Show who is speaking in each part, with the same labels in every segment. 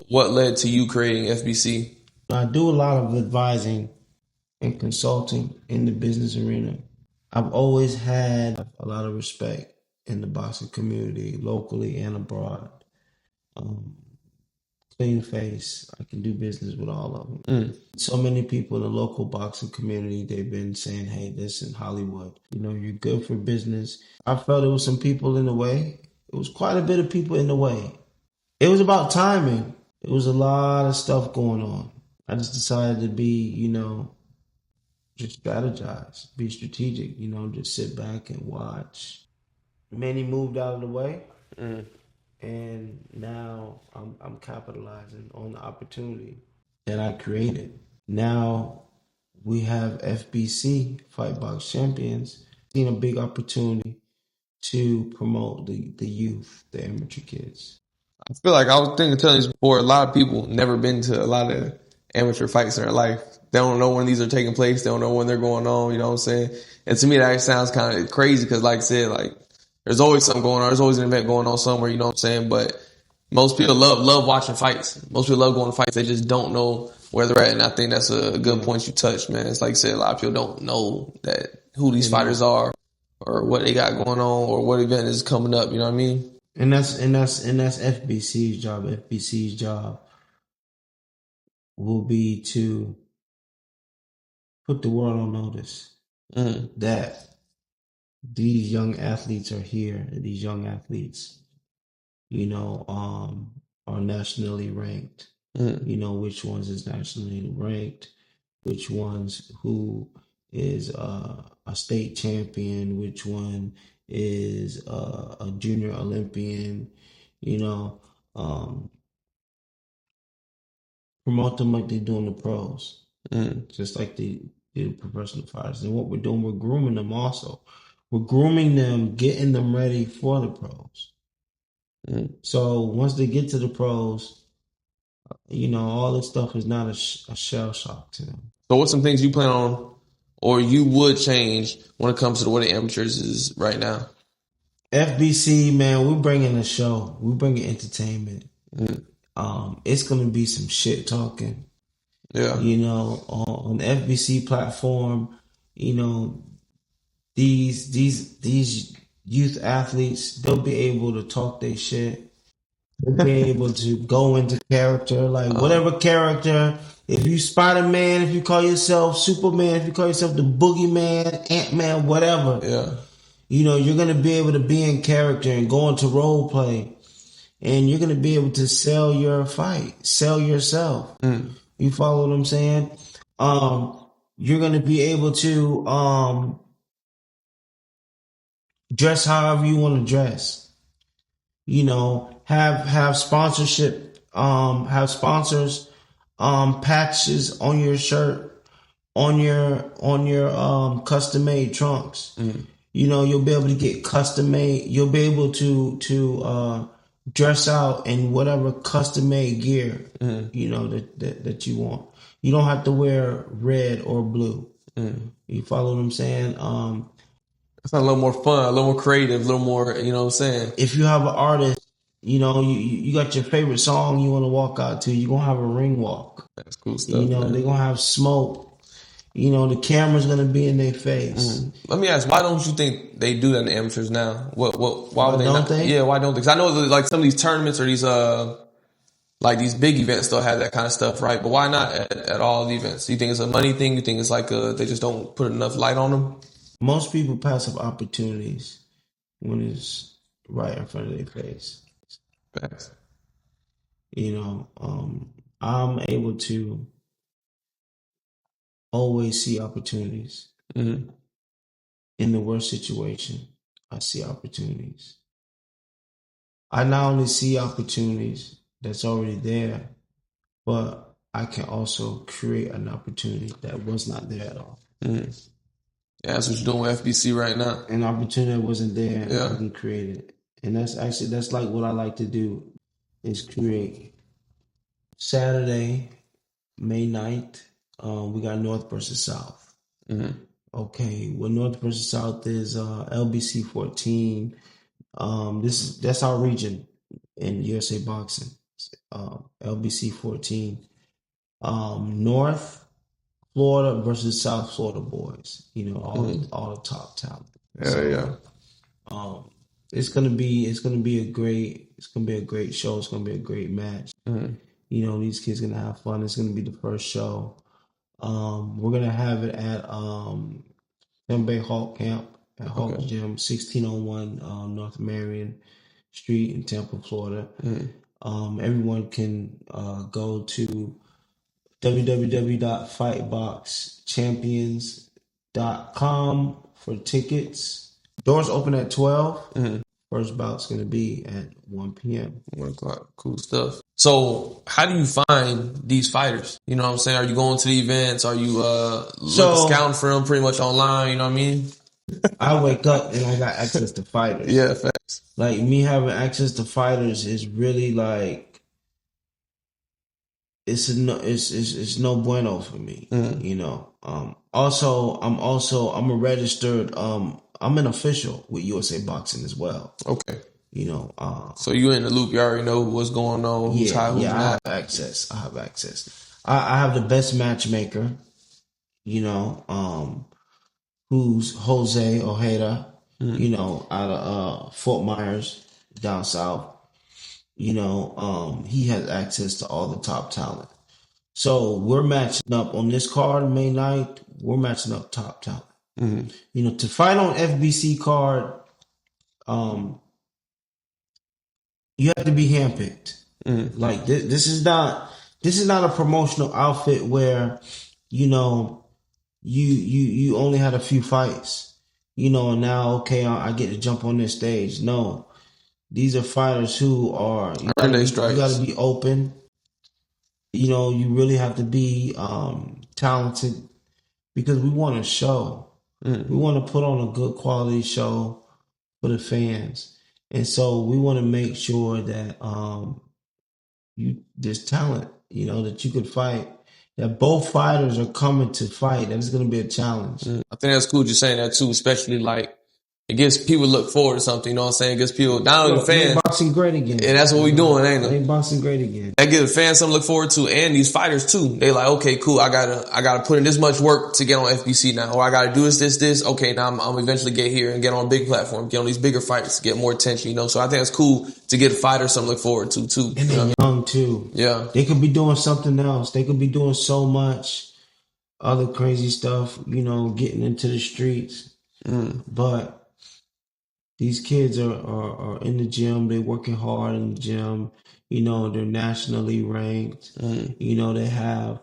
Speaker 1: what led to you creating FBC?
Speaker 2: I do a lot of advising and consulting in the business arena. I've always had a lot of respect in the boxing community, locally and abroad. Clean face. I can do business with all of them. So many people in the local boxing community, they've been saying, hey, listen, Holliwood, you're good for business. I felt there was some people in the way. It was quite a bit of people in the way. It was about timing. It was a lot of stuff going on. I just decided to be, just strategize, be strategic, just sit back and watch. Many moved out of the way. And now I'm capitalizing on the opportunity that I created. Now we have F.B.C Fight Box Champions. Seen a big opportunity to promote the youth, the amateur kids.
Speaker 1: I feel like I was telling you before, a lot of people never been to a lot of amateur fights in their life. They don't know when these are taking place. They don't know when they're going on. You know what I'm saying? And to me, that sounds kind of crazy because, like I said, there's always something going on. There's always an event going on somewhere. You know what I'm saying? But most people love watching fights. Most people love going to fights. They just don't know where they're at. And I think that's a good point you touched, man. It's like I said, a lot of people don't know who these fighters are or what they got going on or what event is coming up. You know what I mean?
Speaker 2: And that's FBC's job. FBC's job will be to put the world on notice that these young athletes are here. These young athletes, are nationally ranked. Which ones is nationally ranked, which ones who is a state champion, which one is a junior Olympian, promote them like they do in the pros, just like they do professional fighters. And what we're doing, we're grooming them also. We're grooming them, getting them ready for the pros. So once they get to the pros, all this stuff is not a shell shock to them.
Speaker 1: So what's some things you plan on or you would change when it comes to the way the amateurs is right now?
Speaker 2: FBC, man, we're bringing a show. We're bringing entertainment. It's going to be some shit talking.
Speaker 1: Yeah.
Speaker 2: On the FBC platform, these youth athletes, they'll be able to talk their shit. They'll be able to go into character, whatever character. If you Spider-Man, if you call yourself Superman, if you call yourself the Boogeyman, Ant-Man, whatever.
Speaker 1: Yeah.
Speaker 2: You're going to be able to be in character and go into role play. And you're going to be able to sell your fight, sell yourself. You follow what I'm saying? You're going to be able to dress however you want to dress. Have sponsorship, have sponsors, patches on your shirt, on your custom made trunks. You'll be able to get custom made. You'll be able to dress out in whatever custom made gear, that you want. You don't have to wear red or blue. You follow what I'm saying?
Speaker 1: It's a little more fun, a little more creative, a little more, you know what I'm saying?
Speaker 2: If you have an artist, you got your favorite song you want to walk out to, you're going to have a ring walk.
Speaker 1: That's cool stuff.
Speaker 2: They're going to have smoke. The camera's going to be in their face.
Speaker 1: Let me ask, why don't you think they do that in the amateurs now? Why would they
Speaker 2: don't
Speaker 1: not?
Speaker 2: they?
Speaker 1: Yeah, why don't they? Because I know like some of these tournaments or these these big events still have that kind of stuff, right? But why not at all the events? Do you think it's a money thing? You think it's they just don't put enough light on them?
Speaker 2: Most people pass up opportunities when it's right in front of their face.
Speaker 1: Facts.
Speaker 2: I'm able to always see opportunities. In the worst situation, I see opportunities. I not only see opportunities that's already there, but I can also create an opportunity that was not there at all.
Speaker 1: Yeah, that's what you're doing with FBC right now.
Speaker 2: An opportunity that wasn't there, I can create it. And that's like what I like to do, is create. Saturday, May 9th, we got North versus South. Okay, well, North versus South is LBC 14. That's our region in USA Boxing. F.B.C 14. North Florida versus South Florida boys. You know, all the top talent.
Speaker 1: Yeah.
Speaker 2: It's gonna be a great show. It's gonna be a great match. You know, these kids gonna have fun. It's gonna be the first show. We're gonna have it at Bay Hawk Camp at Hawk Gym, 1601 North Marion Street in Tampa, Florida. Everyone can go to www.fightboxchampions.com for tickets. Doors open at 12. First bout's going to be at 1 p.m.
Speaker 1: 1 o'clock. Cool stuff. So how do you find these fighters? You know what I'm saying? Are you going to the events? Are you scouting for them pretty much online? You know what I mean?
Speaker 2: I wake up and I got access to fighters.
Speaker 1: Yeah, facts.
Speaker 2: Like, me having access to fighters is really like, it's no bueno for me. You know. Also, I'm a registered. I'm an official with USA Boxing as well.
Speaker 1: Okay.
Speaker 2: You know.
Speaker 1: So you in the loop. You already know what's going on. Who's high, who's not.
Speaker 2: I have access. I have the best matchmaker. You know. Who's Jose Ojeda. You know, out of Fort Myers down south. You know, he has access to all the top talent. So we're matching up on this card May 9th. We're matching up top talent. You know, to fight on F.B.C card, you have to be handpicked. Like, this is not a promotional outfit where, you know, you only had a few fights. You know, and now, okay, I get to jump on this stage. No. These are fighters who are, you got to be open. You know, you really have to be talented because we want to show. We want to put on a good quality show for the fans. And so we want to make sure that there's talent, you know, that you could fight. That both fighters are coming to fight. That is going to be a challenge.
Speaker 1: I think that's cool you're saying that too, especially like, it gives people look forward to something, you know what I'm saying? It gives people, not only the fans.
Speaker 2: Boxing great again.
Speaker 1: And that's what we doing, ain't it?
Speaker 2: Boxing great again.
Speaker 1: That gives the fans something to look forward to, and these fighters too. They like, okay, cool, I gotta put in this much work to get on F.B.C now, or I gotta do this. Okay, now I'm eventually get here and get on a big platform, get on these bigger fights, get more attention, you know? So I think it's cool to get fighters something to look forward to too.
Speaker 2: And they're young too.
Speaker 1: Yeah.
Speaker 2: They could be doing something else. They could be doing so much other crazy stuff, you know, getting into the streets. But these kids are in the gym. They're working hard in the gym. You know, they're nationally ranked. You know, they have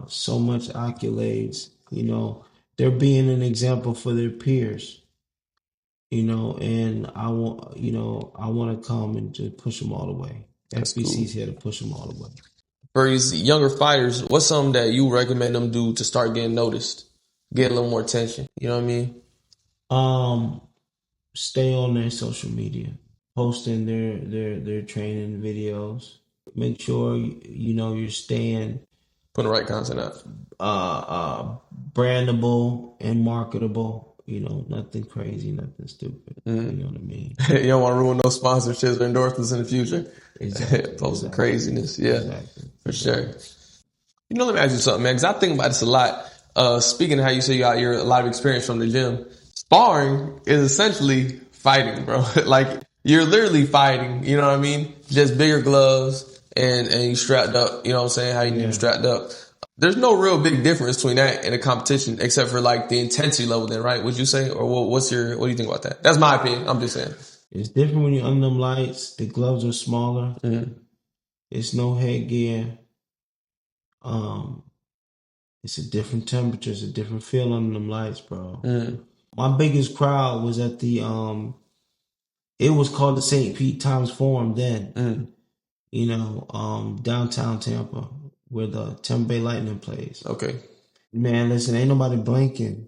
Speaker 2: so much accolades. You know, they're being an example for their peers. You know, and I want to come and just push them all the way. F.B.C's here to push them all the way.
Speaker 1: For these younger fighters, what's something that you recommend them do to start getting noticed, get a little more attention? You know what I mean?
Speaker 2: Stay on their social media, posting their training videos. Make sure you know you're staying
Speaker 1: putting the right content up,
Speaker 2: brandable and marketable. You know, nothing crazy, nothing stupid. You know what I mean?
Speaker 1: You don't want to ruin no sponsorships or endorsements in the future.
Speaker 2: Exactly.
Speaker 1: Posting craziness, yeah,
Speaker 2: exactly.
Speaker 1: For sure. You know, let me ask you something, man, because I think about this a lot. Speaking of how you say you got a lot of experience from the gym, sparring is essentially fighting, bro. Like, you're literally fighting, you know what I mean? Just bigger gloves and you strapped up, you know what I'm saying? How you need them strapped up. There's no real big difference between that and a competition except for like the intensity level then, right? Would you say? Or what do you think about that? That's my opinion. I'm just saying.
Speaker 2: It's different when you're under them lights. The gloves are smaller. It's no headgear. It's a different temperature. It's a different feel under them lights, bro. My biggest crowd was at the it was called the St. Pete Times Forum then. You know, downtown Tampa, where the Tampa Bay Lightning plays.
Speaker 1: Okay.
Speaker 2: Man, listen, ain't nobody blinking.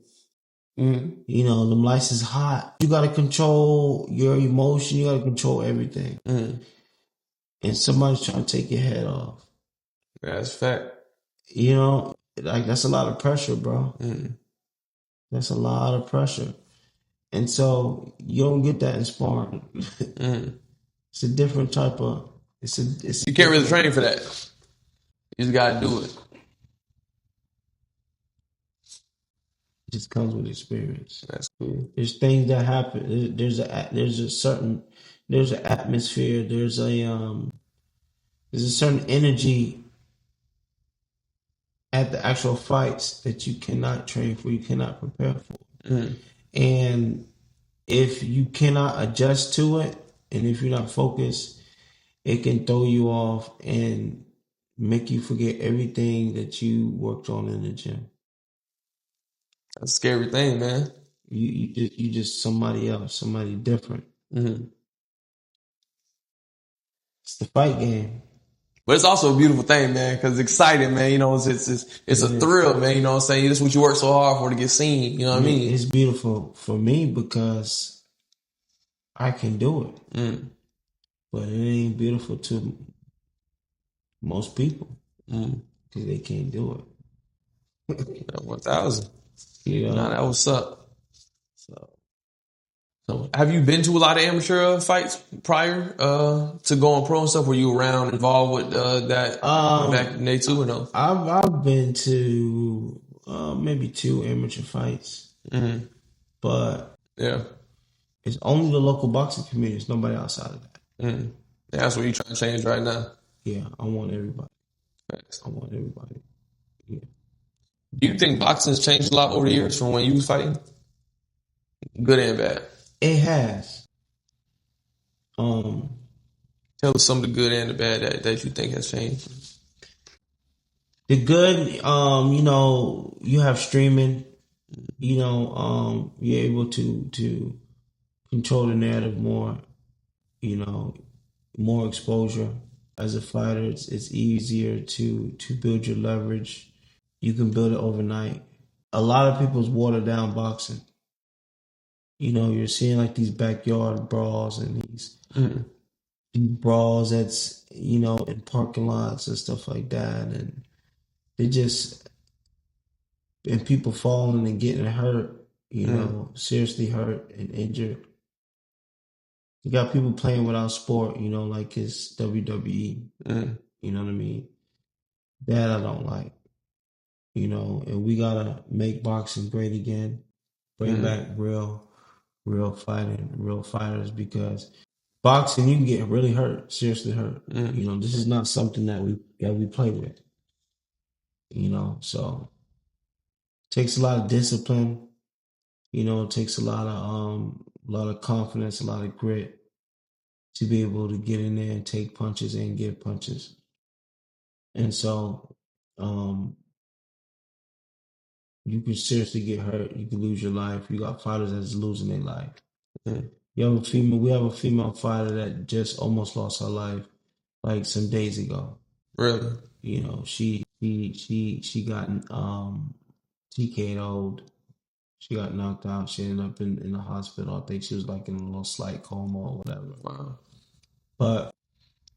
Speaker 2: You know, them lights is hot. You gotta control your emotion. You gotta control everything. And somebody's trying to take your head off.
Speaker 1: That's fact.
Speaker 2: You know, like, that's a lot of pressure, bro. That's a lot of pressure. And so you don't get that in sparring. It's a different type of
Speaker 1: You can't really train for that. You just gotta do it.
Speaker 2: It just comes with experience.
Speaker 1: That's cool.
Speaker 2: There's things that happen. There's an atmosphere. There's a certain energy at the actual fights that you cannot train for. You cannot prepare for. And if you cannot adjust to it, and if you're not focused, it can throw you off and make you forget everything that you worked on in the gym.
Speaker 1: That's a scary thing, man.
Speaker 2: You just somebody else, somebody different. It's the fight game.
Speaker 1: But it's also a beautiful thing, man, because it's exciting, man. You know, it's a thrill, man. You know what I'm saying? This is what you work so hard for to get seen. You know what I mean?
Speaker 2: It's beautiful for me because I can do it. But it ain't beautiful to most people because they can't do it.
Speaker 1: 1,000.
Speaker 2: You know?
Speaker 1: Nah, that was up. So, have you been to a lot of amateur fights prior to going pro and stuff? Were you around, involved with that back in the day too, or no?
Speaker 2: I've been to maybe 2 amateur fights, but
Speaker 1: yeah,
Speaker 2: it's only the local boxing community. It's nobody outside of that.
Speaker 1: Yeah, that's what you're trying to change right now.
Speaker 2: Yeah, I want everybody. I want everybody. Yeah.
Speaker 1: Do you think boxing has changed a lot over the years from when you was fighting? Good and bad.
Speaker 2: It has.
Speaker 1: Tell us some of the good and the bad that you think has changed.
Speaker 2: The good, you know, you have streaming. You know, you're able to control the narrative more. You know, more exposure as a fighter. It's easier to build your leverage. You can build it overnight. A lot of people's watered down boxing. You know, you're seeing like these backyard brawls and these brawls that's, you know, in parking lots and stuff like that. And they just, and people falling and getting hurt, you know, seriously hurt and injured. You got people playing without sport, you know, like it's WWE. You know what I mean? That I don't like. You know, and we gotta make boxing great again. Bring back real fighting, real fighters, because boxing you can get really hurt, seriously hurt. You know, this is not something that we play with. You know, so it takes a lot of discipline. You know, it takes a lot of confidence, a lot of grit to be able to get in there and take punches and give punches. And so, you can seriously get hurt. You can lose your life. You got fighters that's losing their life. We have a female fighter that just almost lost her life like some days ago.
Speaker 1: Really?
Speaker 2: You know, she got TKO'd. She got knocked out. She ended up in the hospital. I think she was like in a little slight coma or whatever.
Speaker 1: Wow.
Speaker 2: But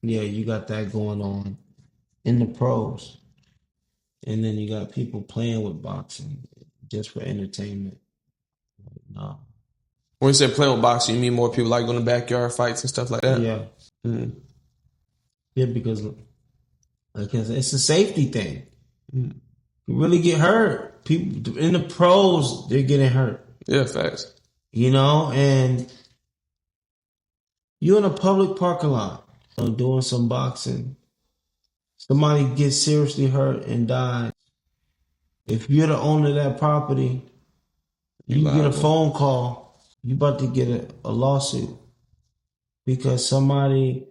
Speaker 2: yeah, you got that going on in the pros. And then you got people playing with boxing just for entertainment. No.
Speaker 1: When you say playing with boxing, you mean more people like going to backyard fights and stuff like that?
Speaker 2: Yeah. Yeah, because like I said, it's a safety thing. You really get hurt. People in the pros, they're getting hurt.
Speaker 1: Yeah, facts.
Speaker 2: You know, and you in a public parking lot doing some boxing. Somebody gets seriously hurt and dies. If you're the owner of that property, you get a phone call. You about to get a lawsuit because somebody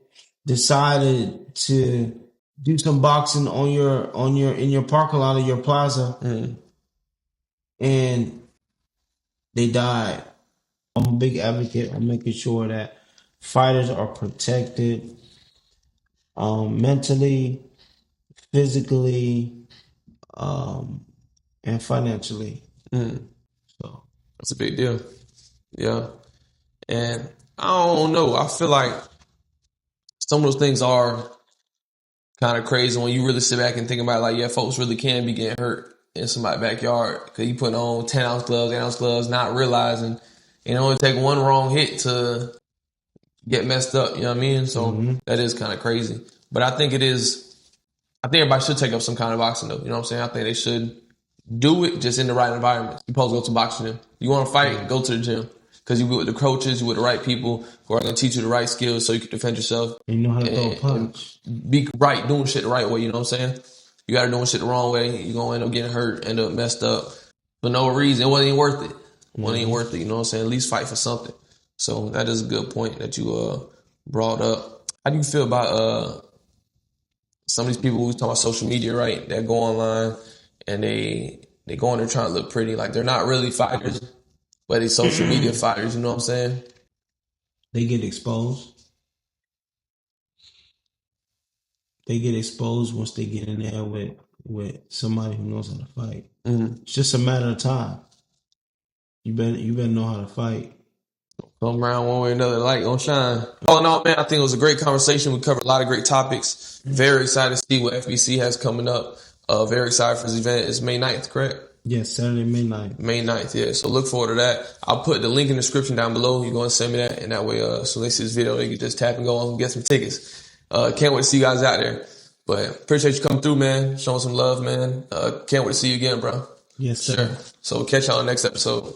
Speaker 2: decided to do some boxing in your parking lot of your plaza, and they died. I'm a big advocate on making sure that fighters are protected mentally, physically, and financially. So
Speaker 1: that's a big deal. Yeah. And I don't know. I feel like some of those things are kind of crazy when you really sit back and think about it, like, yeah, folks really can be getting hurt in somebody's backyard because you putting on 10-ounce gloves, 8-ounce gloves, not realizing it only take one wrong hit to get messed up. You know what I mean? So that is kind of crazy. But I think everybody should take up some kind of boxing though. You know what I'm saying? I think they should do it just in the right environment. You're supposed to go to boxing gym. You want to fight, go to the gym. Because you with the coaches, you with the right people who are going to teach you the right skills so you can defend yourself.
Speaker 2: And you know how to throw a punch.
Speaker 1: Be right, doing shit the right way, you know what I'm saying? You got to doing shit the wrong way, you're going to end up getting hurt, end up messed up. For no reason. It wasn't even worth it. It wasn't even worth it, you know what I'm saying? At least fight for something. So that is a good point that you brought up. How do you feel about some of these people who talk about social media, right? That go online and they go on there trying to look pretty. Like they're not really fighters, but they social media fighters, you know what I'm saying?
Speaker 2: They get exposed. They get exposed once they get in there with somebody who knows how to fight. It's just a matter of time. You better know how to fight.
Speaker 1: Come around one way or another, light gonna shine. All in all, man, I think it was a great conversation. We covered a lot of great topics. Very excited to see what F.B.C has coming up. Very excited for this event. It's May 9th, correct?
Speaker 2: Yes, Saturday, May 9th.
Speaker 1: May 9th, yeah. So look forward to that. I'll put the link in the description down below. You're going to send me that. And that way, so they see this video, they can just tap and go on and get some tickets. Can't wait to see you guys out there. But appreciate you coming through, man. Showing some love, man. Can't wait to see you again, bro.
Speaker 2: Yes, sir.
Speaker 1: Sure. So we'll catch y'all on the next episode.